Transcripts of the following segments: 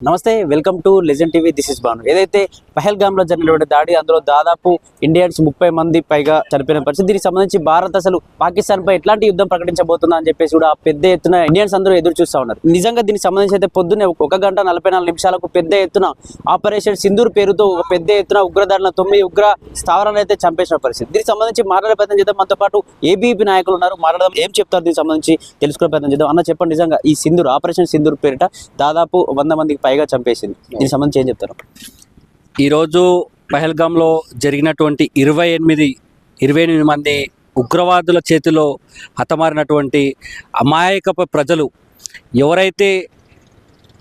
నమస్తే, welcome to Legend TV. This is Bhanu. ఏదైతే పహల్గామ్లో జరిగినటువంటి దాడి, అందులో దాదాపు ఇండియన్స్ 30 మంది పైగా చనిపోయిన పరిస్థితి. దీనికి సంబంధించి భారత్ అసలు పాకిస్తాన్ పై ఎట్లాంటి యుద్ధం ప్రకటించబోతుందా అని చెప్పేసి కూడా పెద్ద ఎత్తున ఇండియన్స్ అందరూ ఎదురు చూస్తూ ఉన్నారు. నిజంగా దీనికి సంబంధించి అయితే పొద్దున్నే 1 గంట 44 నిమిషాలకు పెద్ద ఎత్తున ఆపరేషన్ సింధూర్ పేరుతో ఒక పెద్ద ఎత్తున ఉగ్రదాడుల 9 ఉగ్ర స్థావరాలను అయితే చంపేసిన పరిస్థితి. దీనికి సంబంధించి మాట్లాడే ప్రయత్నం చేద్దాం. మనతో పాటు ఏబీపీ నాయకులు ఉన్నారు, మాట్లాడదాం. ఏం చెప్తారు దీనికి సంబంధించి తెలుసుకునే ప్రయత్నం చేద్దాం. అన్న చెప్పండి, నిజంగా ఈ సింధూర్ ఆపరేషన్ సింధూర్ పేరిట దాదాపు 100 మందికి పైగా చంపేసింది. దీనికి సంబంధించి ఏం చెప్తారు? ఈరోజు పహల్గామ్లో జరిగినటువంటి 28 మంది ఉగ్రవాదుల చేతిలో హతమారినటువంటి అమాయకపు ప్రజలు, ఎవరైతే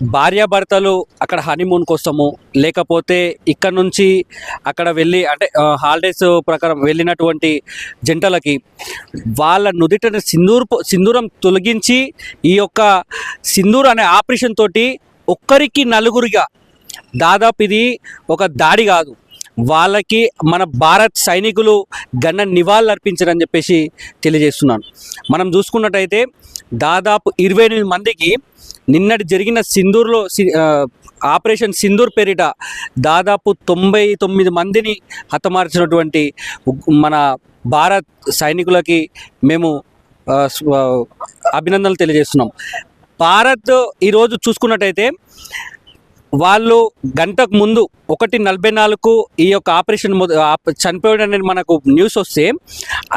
భార్యాభర్తలు అక్కడ హనీమూన్ కోసము లేకపోతే ఇక్కడ నుంచి అక్కడ వెళ్ళి అంటే హాలిడేస్ ప్రకారం వెళ్ళినటువంటి జంటలకి వాళ్ళ నుదిట సింధూరం తొలగించి ఈ యొక్క సింధూర్ అనే ఆపరేషన్ తోటి ఒక్కరికి నలుగురిగా, దాదాపు ఇది ఒక దాడి కాదు, వాళ్ళకి మన భారత్ సైనికులు ఘన నివాళులు అర్పించారని చెప్పేసి తెలియజేస్తున్నాను. మనం చూసుకున్నట్టయితే దాదాపు 28 మందికి నిన్నటి జరిగిన సింధూర్లో ఆపరేషన్ సింధూర్ పేరిట దాదాపు 99 మందిని హతమార్చినటువంటి మన భారత్ సైనికులకి మేము అభినందనలు తెలియజేస్తున్నాం. భారత్ ఈరోజు చూసుకున్నట్టయితే వాళ్ళు గంటకు ముందు 1:44 ఈ యొక్క ఆపరేషన్ చనిపోయాడు అనేది మనకు న్యూస్ వస్తే,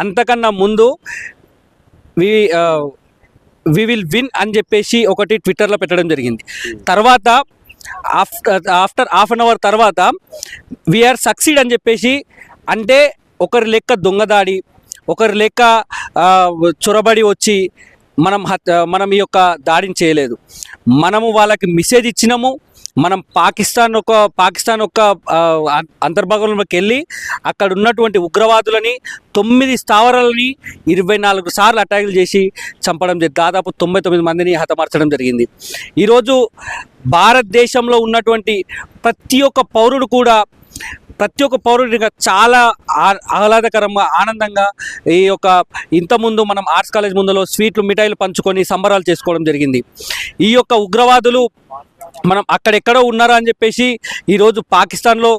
అంతకన్నా ముందు వి విల్ విన్ అని చెప్పేసి ఒకటి ట్విట్టర్లో పెట్టడం జరిగింది. తర్వాత ఆఫ్టర్ హాఫ్ అన్ అవర్ తర్వాత వీఆర్ సక్సీడ్ అని చెప్పేసి, అంటే ఒకరి లెక్క దొంగదాడి, ఒకరి లెక్క చొరబడి వచ్చి మనం ఈ యొక్క దాడిని చేయలేదు. మనము వాళ్ళకి మెసేజ్ ఇచ్చినాము. మనం పాకిస్తాన్ యొక్క అంతర్భాగంలోకి వెళ్ళి అక్కడ ఉన్నటువంటి ఉగ్రవాదులని 9 స్థావరాలని 24 సార్లు అటాకులు చేసి చంపడం జరిగింది. దాదాపు 99 మందిని హతమార్చడం జరిగింది. ఈరోజు భారతదేశంలో ఉన్నటువంటి ప్రతి ఒక్క పౌరుడిగా చాలా ఆహ్లాదకరంగా, ఆనందంగా ఈ యొక్క ఇంతకుముందు మనం ఆర్ట్స్ కాలేజ్ ముందులో స్వీట్లు మిఠాయిలు పంచుకొని సంబరాలు చేసుకోవడం జరిగింది. ఈ యొక్క ఉగ్రవాదులు మనం అక్కడెక్కడో ఉన్నారా అని చెప్పేసి ఈరోజు పాకిస్తాన్లో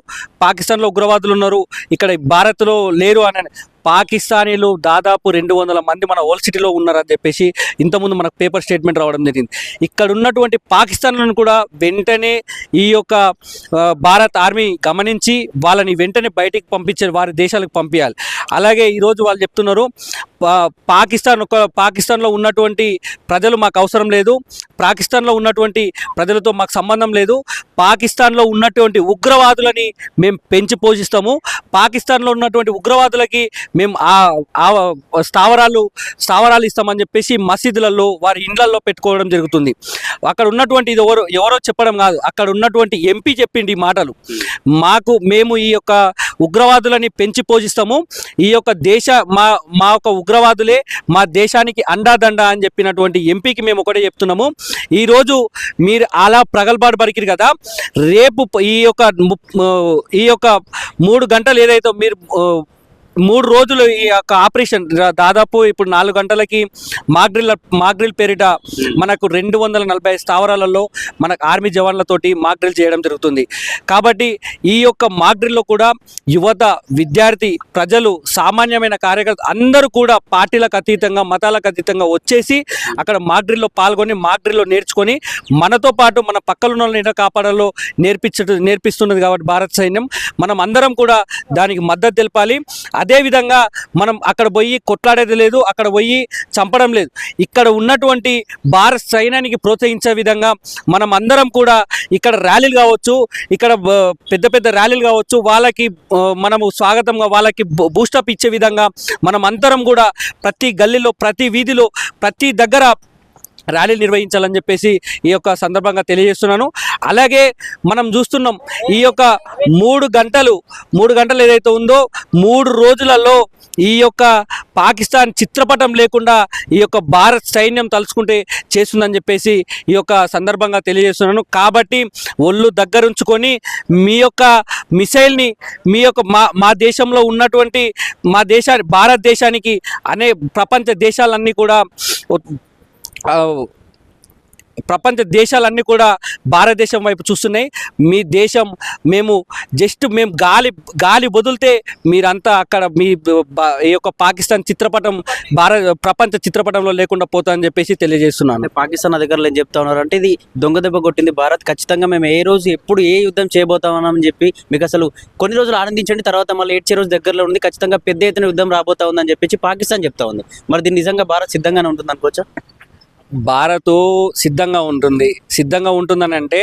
ఉగ్రవాదులు ఉన్నారు, ఇక్కడ భారత్లో లేరు అని పాకిస్తానీలు దాదాపు 200 మంది మన ఓల్డ్ సిటీలో ఉన్నారని చెప్పేసి ఇంతకుముందు మనకు పేపర్ స్టేట్మెంట్ రావడం జరిగింది. ఇక్కడ ఉన్నటువంటి పాకిస్తాన్లను కూడా వెంటనే ఈ యొక్క భారత్ ఆర్మీ గమనించి వాళ్ళని వెంటనే బయటికి పంపించే వారి దేశాలకు పంపించాలి. అలాగే ఈరోజు వాళ్ళు చెప్తున్నారు, పాకిస్తాన్లో ఉన్నటువంటి ప్రజలు మాకు అవసరం లేదు, పాకిస్తాన్లో ఉన్నటువంటి ప్రజలతో మాకు సంబంధం లేదు, పాకిస్తాన్లో ఉన్నటువంటి ఉగ్రవాదులని మేము పెంచి పోషిస్తాము, పాకిస్తాన్లో ఉన్నటువంటి ఉగ్రవాదులకి మేము స్థావరాలు ఇస్తామని చెప్పేసి మసీదులలో వారి ఇండ్లలో పెట్టుకోవడం జరుగుతుంది. అక్కడ ఉన్నటువంటి ఇది ఎవరో చెప్పడం కాదు, అక్కడ ఉన్నటువంటి ఎంపీ చెప్పింది ఈ మాటలు. మేము ఈ యొక్క ఉగ్రవాదులని పెంచి పోషిస్తాము, ఈ యొక్క మా యొక్క ఉగ్రవాదులే మా దేశానికి అండాదండ అని చెప్పినటువంటి ఎంపీకి మేము ఒకటే చెప్తున్నాము. ఈరోజు మీరు అలా ప్రగల్భాలు పలికిరు కదా, రేపు ఈ యొక్క 3 గంటలు ఏదైతే మీరు 3 రోజులు ఈ యొక్క ఆపరేషన్ దాదాపు ఇప్పుడు 4 గంటలకి మాక్ డ్రిల్ పేరిట మనకు 240 స్థావరాలలో మనకు ఆర్మీ జవాన్లతోటి మాక్ డ్రిల్ చేయడం జరుగుతుంది. కాబట్టి ఈ యొక్క మాక్ డ్రిల్లో కూడా యువత, విద్యార్థి, ప్రజలు, సామాన్యమైన కార్యకర్తలు అందరూ కూడా పార్టీలకు అతీతంగా, మతాలకు అతీతంగా వచ్చేసి అక్కడ మాక్ డ్రిల్లో పాల్గొని మాక్ డ్రిల్లో నేర్చుకొని మనతో పాటు మన పక్కలున్న వాళ్ళని కాపాడాలో నేర్పిస్తున్నది. కాబట్టి భారత సైన్యం మనం అందరం కూడా దానికి మద్దతు తెలపాలి. అదేవిధంగా మనం అక్కడ పోయి కొట్లాడేది లేదు, అక్కడ పోయి చంపడం లేదు. ఇక్కడ ఉన్నటువంటి భారత సైన్యానికి ప్రోత్సహించే విధంగా మనం అందరం కూడా ఇక్కడ ర్యాలీలు కావచ్చు, ఇక్కడ పెద్ద ర్యాలీలు కావచ్చు, వాళ్ళకి మనము స్వాగతంగా వాళ్ళకి బూస్టప్ ఇచ్చే విధంగా మనం అందరం కూడా ప్రతి గల్లీలో, ప్రతి వీధిలో, ప్రతి దగ్గర ర్యాలీలు నిర్వహించాలని చెప్పేసి ఈ యొక్క సందర్భంగా తెలియజేస్తున్నాను. అలాగే మనం చూస్తున్నాం, ఈ యొక్క 3 గంటలు ఏదైతే ఉందో 3 రోజులలో ఈ యొక్క పాకిస్తాన్ చిత్రపటం లేకుండా ఈ యొక్క భారత్ సైన్యం తలుచుకుంటే చేస్తుందని చెప్పేసి ఈ యొక్క సందర్భంగా తెలియజేస్తున్నాను. కాబట్టి ఒళ్ళు దగ్గరుంచుకొని మీ యొక్క మిసైల్ని మీ యొక్క మా దేశంలో ఉన్నటువంటి భారతదేశానికి ప్రపంచ దేశాలన్నీ కూడా ప్రపంచ దేశాలన్నీ కూడా భారతదేశం వైపు చూస్తున్నాయి. మీ దేశం మేము గాలి వదిలితే మీరంతా అక్కడ మీ ఈ యొక్క పాకిస్తాన్ చిత్రపటం ప్రపంచ చిత్రపటంలో లేకుండా పోతుందని చెప్పేసి తెలియజేస్తున్నాను. పాకిస్తాన్ అధికారులు ఏం చెప్తా ఉన్నారు అంటే ఇది దొంగ దెబ్బ కొట్టింది భారత్, ఖచ్చితంగా మేము ఏ రోజు ఎప్పుడు ఏ యుద్ధం చేయబోతామని చెప్పి మీకు అసలు కొన్ని రోజులు ఆనందించండి, తర్వాత మళ్ళీ ఏడ్చే రోజు దగ్గరలో ఉంది, ఖచ్చితంగా పెద్ద ఎత్తున యుద్ధం రాబోతా ఉందని చెప్పి పాకిస్తాన్ చెప్తా ఉంది. మరి దీన్ని నిజంగా భారత్ సిద్ధంగానే ఉంటుంది అనుకోవచ్చా? భారత్ సిద్ధంగా ఉంటుందని అంటే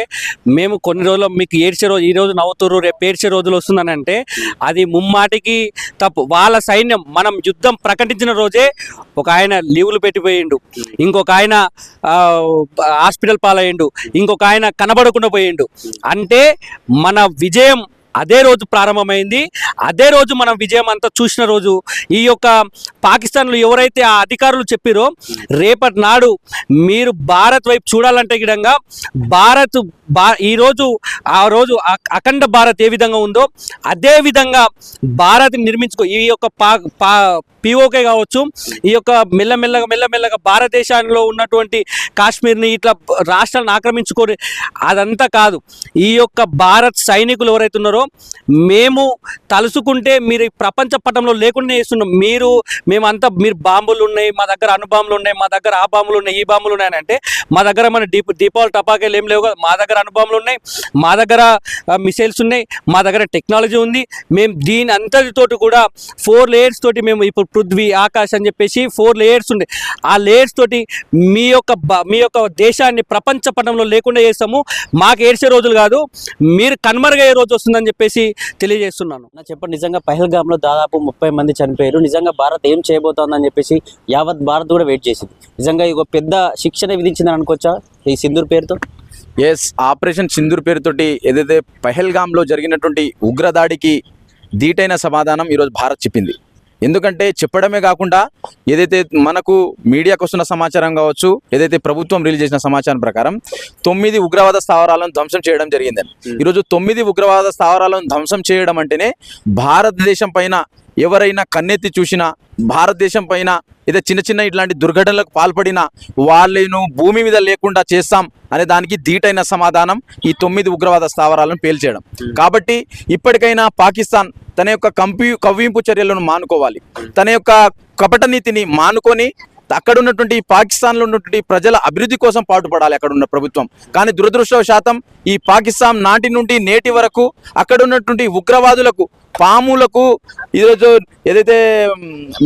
మేము కొన్ని రోజులు మీకు ఏడ్చే రోజు, ఈ రోజు నవ్వుతురు రేపు ఏడ్చే రోజులు వస్తుందని అంటే అది ముమ్మాటికి తప్పు. వాళ్ళ సైన్యం మనం యుద్ధం ప్రకటించిన రోజే ఒక ఆయన లీవులు పెట్టిపోయిండు, ఇంకొక ఆయన హాస్పిటల్ పాలయ్యిండు, ఇంకొక ఆయన కనబడకుండా పోయిండు. అంటే మన విజయం అదే రోజు ప్రారంభమైంది, అదే రోజు మనం విజయం అంతా చూసిన రోజు. ఈ యొక్క పాకిస్తాన్లో ఎవరైతే ఆ అధికారులు చెప్పారో రేపటి నాడు మీరు భారత్ వైపు చూడాలంటే గిడంగా ఈరోజు ఆ రోజు అఖండ భారత్ ఏ విధంగా ఉందో అదే విధంగా భారత్ నిర్మించుకో. ఈ యొక్క పిఓకే కావచ్చు, ఈ యొక్క మెల్లమెల్లగా భారతదేశంలో ఉన్నటువంటి కాశ్మీర్ని ఇట్లా రాష్ట్రాలను ఆక్రమించుకొని అదంతా కాదు. ఈ యొక్క భారత్ సైనికులు ఎవరైతే ఉన్నారో మేము తలుసుకుంటే మీరు ప్రపంచ పటంలో లేకుండా చేస్తున్నాం. మీరు బాంబులు ఉన్నాయి, మా దగ్గర అణుబాంబులు ఉన్నాయి, మా దగ్గర ఆ బాంబులు ఉన్నాయి, ఈ బాంబులు ఉన్నాయి అంటే మా దగ్గర మన దీపావళి టపాకాయలు ఏం లేవు కదా, మా దగ్గర అణుబాంబులు ఉన్నాయి, మా దగ్గర మిసైల్స్ ఉన్నాయి, మా దగ్గర టెక్నాలజీ ఉంది. మేము దీని అంతటితోటి కూడా 4 లేయర్స్ తోటి మేము ఇప్పుడు పృథ్వీ ఆకాశ్ అని చెప్పేసి 4 లేయర్స్ ఉండే ఆ లేయర్స్ తోటి మీ యొక్క దేశాన్ని ప్రపంచ పటంలో లేకుండా చేస్తాము. మాకు ఏడ్చే రోజులు కాదు, మీరు కనుమరుగయ్యే రోజు వస్తుందని చెప్పేసి తెలియజేస్తున్నాను. చెప్పండి, నిజంగా పహల్గామ్లో దాదాపు 30 మంది చనిపోయారు. నిజంగా భారత్ ఏం చేయబోతోందని చెప్పేసి యావత్ భారత్ కూడా వెయిట్ చేసింది. నిజంగా ఒక పెద్ద శిక్షణ విధించిందని అనుకోవచ్చా ఈ సింధూర్ పేరుతో? ఎస్, ఆపరేషన్ సింధూర్ పేరుతోటి ఏదైతే పహల్గామ్లో జరిగినటువంటి ఉగ్రదాడికి ధీటైన సమాధానం ఈరోజు భారత్ చెప్పింది. ఎందుకంటే చెప్పడమే కాకుండా ఏదైతే మనకు మీడియాకు వస్తున్న సమాచారం కావచ్చు, ఏదైతే ప్రభుత్వం రిలీజ్ చేసిన సమాచారం ప్రకారం 9 ఉగ్రవాద స్థావరాలను ధ్వంసం చేయడం జరిగిందని. ఈరోజు 9 ఉగ్రవాద స్థావరాలను ధ్వంసం చేయడం అంటేనే భారతదేశం పైన ఎవరైనా కన్నెత్తి చూసినా, భారతదేశం పైన ఏదో చిన్న ఇట్లాంటి దుర్ఘటనలకు పాల్పడిన వాళ్ళను భూమి మీద లేకుండా చేస్తాం అనే దానికి ధీటైన సమాధానం ఈ 9 ఉగ్రవాద స్థావరాలను పేల్చేయడం. కాబట్టి ఇప్పటికైనా పాకిస్తాన్ తన యొక్క కవ్వింపు చర్యలను మానుకోవాలి, తన యొక్క కపట నీతిని మానుకొని అక్కడ ఉన్నటువంటి పాకిస్తాన్లో ఉన్నటువంటి ప్రజల అభివృద్ధి కోసం పాటుపడాలి అక్కడ ఉన్న ప్రభుత్వం. కానీ దురదృష్టవశాతం ఈ పాకిస్తాన్ నాటి నుండి నేటి వరకు అక్కడ ఉన్నటువంటి ఉగ్రవాదులకు, పాములకు ఈరోజు ఏదైతే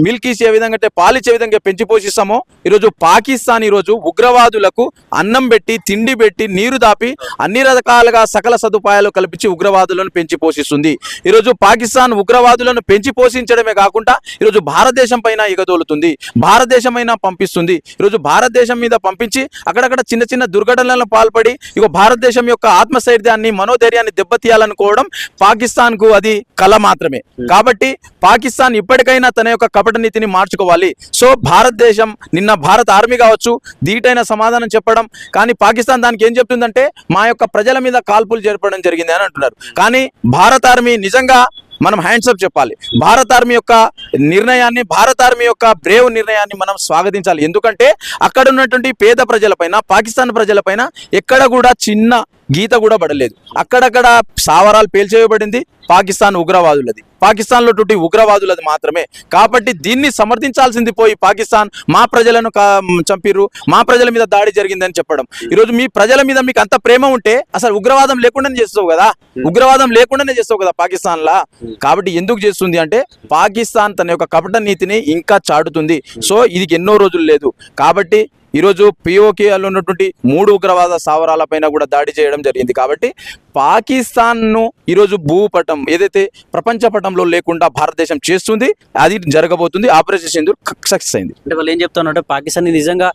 మిల్కీస్ ఏ విధంగా అంటే పాలిచ్చే విధంగా పెంచి పోషిస్తామో ఈరోజు పాకిస్తాన్ ఈరోజు ఉగ్రవాదులకు అన్నం పెట్టి, తిండి పెట్టి, నీరు దాపి అన్ని రకాలుగా సకల సదుపాయాలు కల్పించి ఉగ్రవాదులను పెంచి పోషిస్తుంది. ఈరోజు పాకిస్తాన్ ఉగ్రవాదులను పెంచి పోషించడమే కాకుండా ఈరోజు భారతదేశం పైన ఎగదోలుతుంది, భారతదేశమైనా పంపిస్తుంది. ఈరోజు భారతదేశం మీద పంపించి అక్కడక్కడ చిన్న దుర్ఘటనలను పాల్పడి ఇగో భారతదేశం యొక్క ఆత్మస్థైర్యాన్ని, మనోధైర్యాన్ని దెబ్బతీయాలనుకోవడం పాకిస్తాన్కు అది కళ మాత్రమే. కాబట్టి పాకిస్తాన్ ఇప్పటికైనా తన యొక్క కపట నీతిని మార్చుకోవాలి. సో భారతదేశం నిన్న భారత ఆర్మీ కావచ్చు ధీటైన సమాధానం చెప్పడం, కానీ పాకిస్తాన్ దానికి ఏం చెప్తుందంటే మా యొక్క ప్రజల మీద కాల్పులు జరపడం జరిగింది అని అంటున్నారు. కానీ భారత ఆర్మీ నిజంగా మనం హ్యాండ్స్ అప్ చెప్పాలి. భారత ఆర్మీ యొక్క నిర్ణయాన్ని, భారత ఆర్మీ యొక్క బ్రేవ్ నిర్ణయాన్ని మనం స్వాగతించాలి. ఎందుకంటే అక్కడ ఉన్నటువంటి పేద ప్రజలపైన, పాకిస్తాన్ ప్రజలపైన ఎక్కడ కూడా చిన్న గీత కూడా పడలేదు. అక్కడక్కడ సావరాలు పేల్చేయబడింది పాకిస్తాన్ ఉగ్రవాదులది, పాకిస్తాన్లో ఉగ్రవాదులది మాత్రమే. కాబట్టి దీన్ని సమర్థించాల్సింది పోయి పాకిస్తాన్ మా ప్రజలను చంపిర్రు, మా ప్రజల మీద దాడి జరిగిందని చెప్పడం. ఈరోజు మీ ప్రజల మీద మీకు అంత ప్రేమ ఉంటే అసలు ఉగ్రవాదం లేకుండానే చేస్తావు కదా, ఉగ్రవాదం లేకుండానే చేస్తావు కదా పాకిస్తాన్లా. కాబట్టి ఎందుకు చేస్తుంది అంటే పాకిస్తాన్ తన యొక్క కపట నీతిని ఇంకా చాటుతుంది. సో ఇది ఎన్నో రోజులు లేదు. కాబట్టి ఈరోజు పిఓకేలో ఉన్నటువంటి 3 ఉగ్రవాద స్థావరాలపైన కూడా దాడి చేయడం జరిగింది. కాబట్టి పాకిస్తాన్ను ఈరోజు భూపటం ఏదైతే ప్రపంచ పటంలో లేకుండా భారతదేశం చేస్తుంది, అది జరగబోతుంది. ఆపరేషన్ సింధూర్ సక్సెస్ అయింది. అంటే వాళ్ళు ఏం చెప్తానంటే పాకిస్తాన్ నిజంగా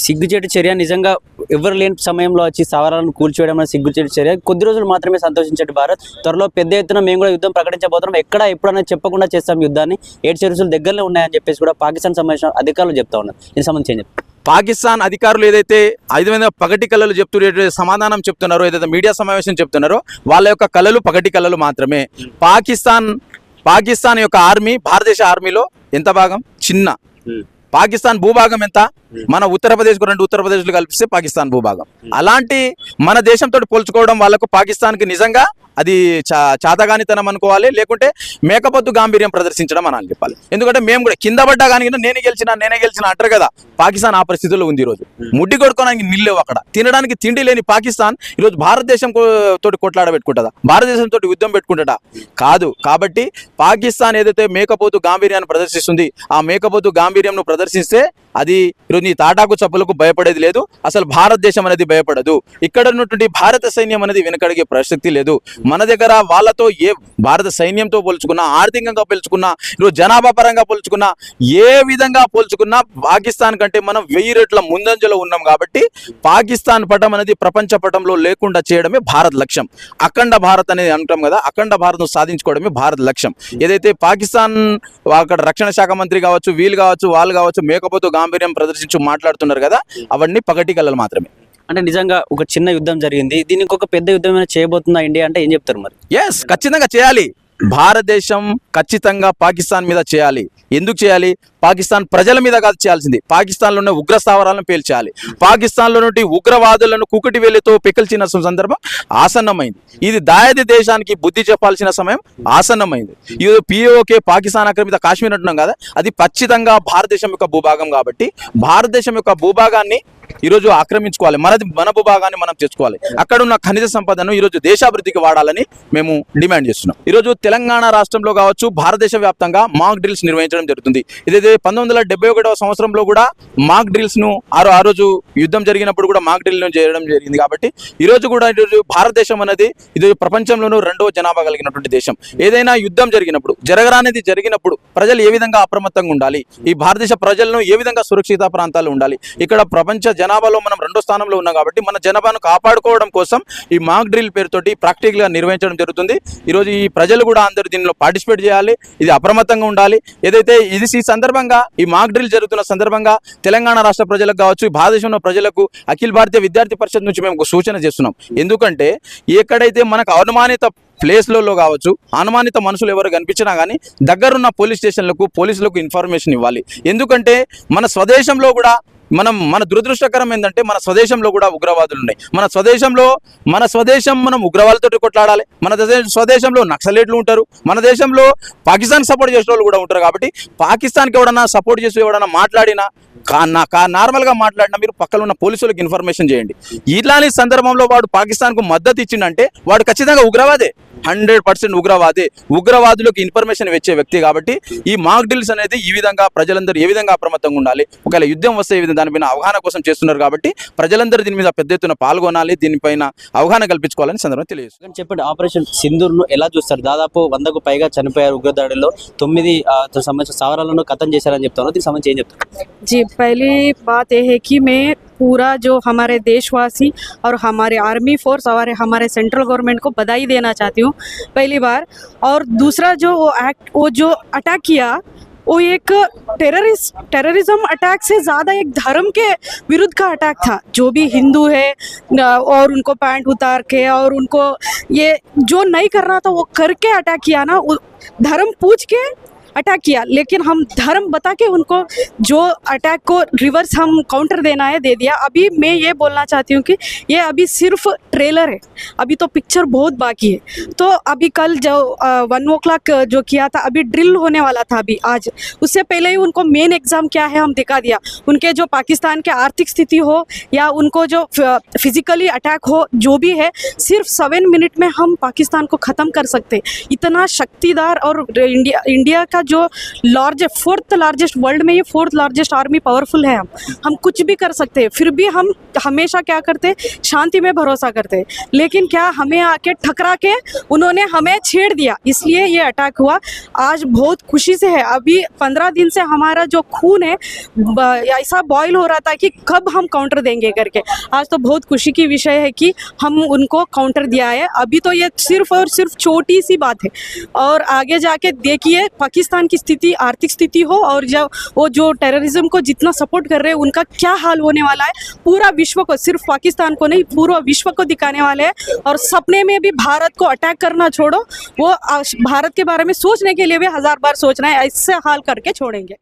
సిగ్గుచేటు చర్య, నిజంగా ఎవరు లేని సమయంలో వచ్చి స్థావరాలను కూల్చివేయడం అనేది సిగ్గుచేటు చర్య. కొద్ది రోజులు మాత్రమే సంతోషించండి భారత్, త్వరలో పెద్ద ఎత్తున మేము కూడా యుద్ధం ప్రకటించబోతున్నాం, ఎప్పుడైనా చెప్పకుండా చేస్తాం యుద్ధాన్ని, 7 చర్యలు దగ్గరలో ఉన్నాయని చెప్పేసి కూడా పాకిస్తాన్ సంబంధించిన అధికారులు చెప్తా ఉన్నారు. దీనికి సంబంధించి ఏం చెప్తారు? పాకిస్తాన్ అధికారులు ఏదైతే 5 పగటి కళలు సమాధానం చెప్తున్నారో, ఏదైతే మీడియా సమావేశం చెప్తున్నారో వాళ్ళ యొక్క కళలు పగటి కళలు మాత్రమే. పాకిస్తాన్ యొక్క ఆర్మీ భారతదేశ ఆర్మీలో ఎంత భాగం? చిన్న. పాకిస్తాన్ భూభాగం ఎంత? మన ఉత్తరప్రదేశ్ కు 2 ఉత్తరప్రదేశ్లు కలిపిస్తే పాకిస్తాన్ భూభాగం. అలాంటి మన దేశంతో పోల్చుకోవడం వాళ్ళకు పాకిస్తాన్కి నిజంగా అది చాతగానితనం అనుకోవాలి, లేకుంటే మేకపోతు గాంభీర్యం ప్రదర్శించడం అని చెప్పాలి. ఎందుకంటే మేము కూడా కింద పడ్డా కానీ నేనే గెలిచిన అంటారు కదా. పాకిస్తాన్ ఆ పరిస్థితుల్లో ఉంది. ఈరోజు ముడ్డి కొడుకోవడానికి నిల్లేవు, అక్కడ తినడానికి తిండి లేని పాకిస్తాన్ ఈరోజు భారతదేశం తోటి కొట్లాడ పెట్టుకుంటుందా? భారతదేశం తోటి యుద్ధం పెట్టుకుంటుందా? కాదు. కాబట్టి పాకిస్తాన్ ఏదైతే మేకపోతు గాంభీర్యాన్ని ప్రదర్శిస్తుంది, ఆ మేకపోతు గాంభీర్యంను ప్రదర్శిస్తే అది ఈరోజు నీ తాటాకు చప్పులకు భయపడేది లేదు. అసలు భారతదేశం అనేది భయపడదు. ఇక్కడ ఉన్నటువంటి భారత సైన్యం అనేది వెనకడిగే ప్రసక్తి లేదు. మన దగ్గర వాళ్ళతో ఏ భారత సైన్యంతో పోల్చుకున్నా, ఆర్థికంగా పోల్చుకున్నా, ఈరోజు జనాభా పరంగా పోల్చుకున్నా, ఏ విధంగా పోల్చుకున్నా పాకిస్తాన్ కంటే మనం 1000 రెట్ల ముందంజలో ఉన్నాం. కాబట్టి పాకిస్తాన్ పటం అనేది ప్రపంచ పటంలో లేకుండా చేయడమే భారత్ లక్ష్యం. అఖండ భారత్ అనేది అంటాం కదా, అఖండ భారత్ను సాధించుకోవడమే భారత్ లక్ష్యం. ఏదైతే పాకిస్తాన్ అక్కడ రక్షణ శాఖ మంత్రి కావచ్చు, వీళ్ళు కావచ్చు, వాళ్ళు కావచ్చు, మేకపోతు గాంభీర్యం ప్రదర్శించు మాట్లాడుతున్నారు కదా, అవన్నీ పగటి కళలు మాత్రమే. అంటే నిజంగా ఒక చిన్న యుద్ధం జరిగింది, దీనికి ఒక పెద్ద యుద్ధం ఏమైనా చేయబోతుందా ఇండియా అంటే ఏం చెప్తారు మరి? ఎస్, ఖచ్చితంగా చేయాలి. భారతదేశం ఖచ్చితంగా పాకిస్తాన్ మీద చేయాలి. ఎందుకు చేయాలి? పాకిస్తాన్ ప్రజల మీద కాదు చేయాల్సింది, పాకిస్తాన్లో ఉన్న ఉగ్ర స్థావరాలను పేల్చేయాలి. పాకిస్తాన్లో నుండి ఉగ్రవాదులను కుకటి వేలితో పెకిల్చిన సందర్భం ఆసన్నమైంది. ఇది దాయాది దేశానికి బుద్ధి చెప్పాల్సిన సమయం ఆసన్నమైంది. ఇది పిఓకే పాకిస్తాన్ ఆక్రమిత కాశ్మీర్ అంటున్నాం కదా, అది ఖచ్చితంగా భారతదేశం యొక్క భూభాగం. కాబట్టి భారతదేశం యొక్క భూభాగాన్ని ఈరోజు ఆక్రమించుకోవాలి, మన భూభాగాన్ని మనం తెచ్చుకోవాలి. అక్కడ ఉన్న ఖనిజ సంపదను ఈరోజు దేశాభివృద్ధికి వాడాలని మేము డిమాండ్ చేస్తున్నాం. ఈరోజు తెలంగాణ రాష్ట్రంలో కావచ్చు, భారతదేశ వ్యాప్తంగా మాక్ డ్రిల్స్ నిర్వహించడం జరుగుతుంది. ఇదైతే 1971వ సంవత్సరంలో కూడా మాక్ డ్రిల్స్ ను ఆ రోజు యుద్ధం జరిగినప్పుడు కూడా మాక్ డ్రిల్ చేయడం జరిగింది. కాబట్టి ఈరోజు భారతదేశం అనేది ఇది ప్రపంచంలోనూ 2వ జనాభా కలిగినటువంటి దేశం. ఏదైనా యుద్ధం జరిగినప్పుడు, జరగరానిది జరిగినప్పుడు ప్రజలు ఏ విధంగా అప్రమత్తంగా ఉండాలి, ఈ భారతదేశ ప్రజలను ఏ విధంగా సురక్షిత ప్రాంతాలు ఉండాలి, ఇక్కడ ప్రపంచ జనాభాలో మనం 2వ స్థానంలో ఉన్నాం. కాబట్టి మన జనాభాను కాపాడుకోవడం కోసం ఈ మాక్ డ్రిల్ పేరుతోటి ప్రాక్టికల్ గా నిర్వహించడం జరుగుతుంది. ఈరోజు ఈ ప్రజలు కూడా అందరూ దీనిలో పార్టిసిపేట్ చేయాలి, ఇది అప్రమత్తంగా ఉండాలి. ఏదైతే ఈ సందర్భంగా ఈ మాక్ డ్రిల్ జరుగుతున్న సందర్భంగా తెలంగాణ రాష్ట్ర ప్రజలకు కావచ్చు, భారతదేశంలో ప్రజలకు అఖిల భారతీయ విద్యార్థి పరిషత్ నుంచి మేము ఒక సూచన చేస్తున్నాం. ఎందుకంటే ఎక్కడైతే మనకు అనుమానిత ప్లేస్లలో కావచ్చు, అనుమానిత మనుషులు ఎవరు కనిపించినా కానీ దగ్గరున్న పోలీస్ స్టేషన్లకు, పోలీసులకు ఇన్ఫర్మేషన్ ఇవ్వాలి. ఎందుకంటే మన స్వదేశంలో కూడా మన దురదృష్టకరం ఏంటంటే మన స్వదేశంలో కూడా ఉగ్రవాదులు ఉన్నాయి. మన స్వదేశం మనం ఉగ్రవాదులతో కొట్లాడాలి. మన స్వదేశంలో నక్సలైట్లు ఉంటారు, మన దేశంలో పాకిస్తాన్ సపోర్ట్ చేసే వాళ్ళు కూడా ఉంటారు. కాబట్టి పాకిస్తాన్కి ఎవడన్నా సపోర్ట్ చేసి ఎవడన్నా మాట్లాడినా, నార్మల్గా మాట్లాడినా మీరు పక్కన ఉన్న పోలీసులకు ఇన్ఫర్మేషన్ చేయండి. ఇలాంటి సందర్భంలో వాడు పాకిస్తాన్కు మద్దతు ఇచ్చిందంటే వాడు ఖచ్చితంగా ఉగ్రవాదే, 100% ఉగ్రవాదే, ఉగ్రవాదులకు ఇన్ఫర్మేషన్ ఇచ్చే వ్యక్తి. కాబట్టి ఈ మాక్ డ్రిల్స్ అనేది ఈ విధంగా ప్రజలందరూ ఏ విధంగా అప్రమత్తంగా ఉండాలి, ఒకవేళ యుద్ధం వస్తే దానిపైన అవగాహన కోసం చేస్తున్నారు. కాబట్టి ప్రజలందరూ దీని మీద పెద్ద ఎత్తున పాల్గొనాలి, దీనిపైన అవగాహన కల్పించుకోవాలని సందర్భంగా తెలియజేస్తారు. చెప్పండి, ఆపరేషన్ సింధూర్ను ఎలా చూస్తారు? దాదాపు 100కు పైగా చనిపోయారు ఉగ్రదాడిలో, 9 సంబంధించిన స్థావరాలను ఖతం చేశారని చెప్తాను. దీనికి సంబంధించి ఏం చెప్తారు? जी, पहली बात यह है कि मैं पूरा जो हमारे देशवासी और हमारे आर्मी फोर्स और हमारे सेंट्रल गवर्नमेंट को बधाई देना चाहती हूँ पहली बार। और दूसरा जो वो जो अटैक किया वो एक टेररिज्म अटैक से ज़्यादा एक धर्म के विरुद्ध का अटैक था। जो भी हिंदू है और उनको पैंट उतार के और उनको ये जो नहीं करना था वो करके अटैक किया ना, धर्म पूछ के अटैक किया। लेकिन हम धर्म बता के उनको जो अटैक को रिवर्स हम काउंटर देना है दे दिया। अभी मैं ये बोलना चाहती हूँ कि ये अभी सिर्फ ट्रेलर है, अभी तो पिक्चर बहुत बाकी है। तो अभी कल जो 1 o'clock जो किया था, अभी ड्रिल होने वाला था अभी आज, उससे पहले ही उनको मेन एग्जाम क्या है हम दिखा दिया। उनके जो पाकिस्तान के आर्थिक स्थिति हो या उनको जो फिजिकली अटैक हो, जो भी है, सिर्फ 7 मिनट में हम पाकिस्तान को ख़त्म कर सकते। इतना शक्तिदार और इंडिया का जो फोर्थ लार्जेस्ट वर्ल्ड में, ये 4th लार्जेस्ट आर्मी पावरफुल है। हम कुछ भी कर सकते हैं, फिर भी हम हमेशा क्या करते, शांति में भरोसा करते। लेकिन क्या हमें आके ठकरा के उन्होंने हमें छेड़ दिया, इसलिए ये अटैक हुआ। आज बहुत खुशी से है, अभी 15 दिन से हमारा जो खून है ऐसा बॉयल हो रहा था कि कब हम काउंटर देंगे करके। आज तो बहुत खुशी की विषय है कि हम उनको काउंटर दिया है। अभी तो ये सिर्फ और सिर्फ छोटी सी बात है, और आगे जाके देखिए पाकिस्तान की स्थिति, आर्थिक स्थिति हो, और जब वो जो टेररिज्म को जितना सपोर्ट कर रहे हैं उनका क्या हाल होने वाला है, पूरा विश्व को, सिर्फ पाकिस्तान को नहीं पूरा विश्व को दिखाने वाले हैं। और सपने में भी भारत को अटैक करना छोड़ो, वो भारत के बारे में सोचने के लिए भी 1000 बार सोचना है, ऐसे हाल करके छोड़ेंगे।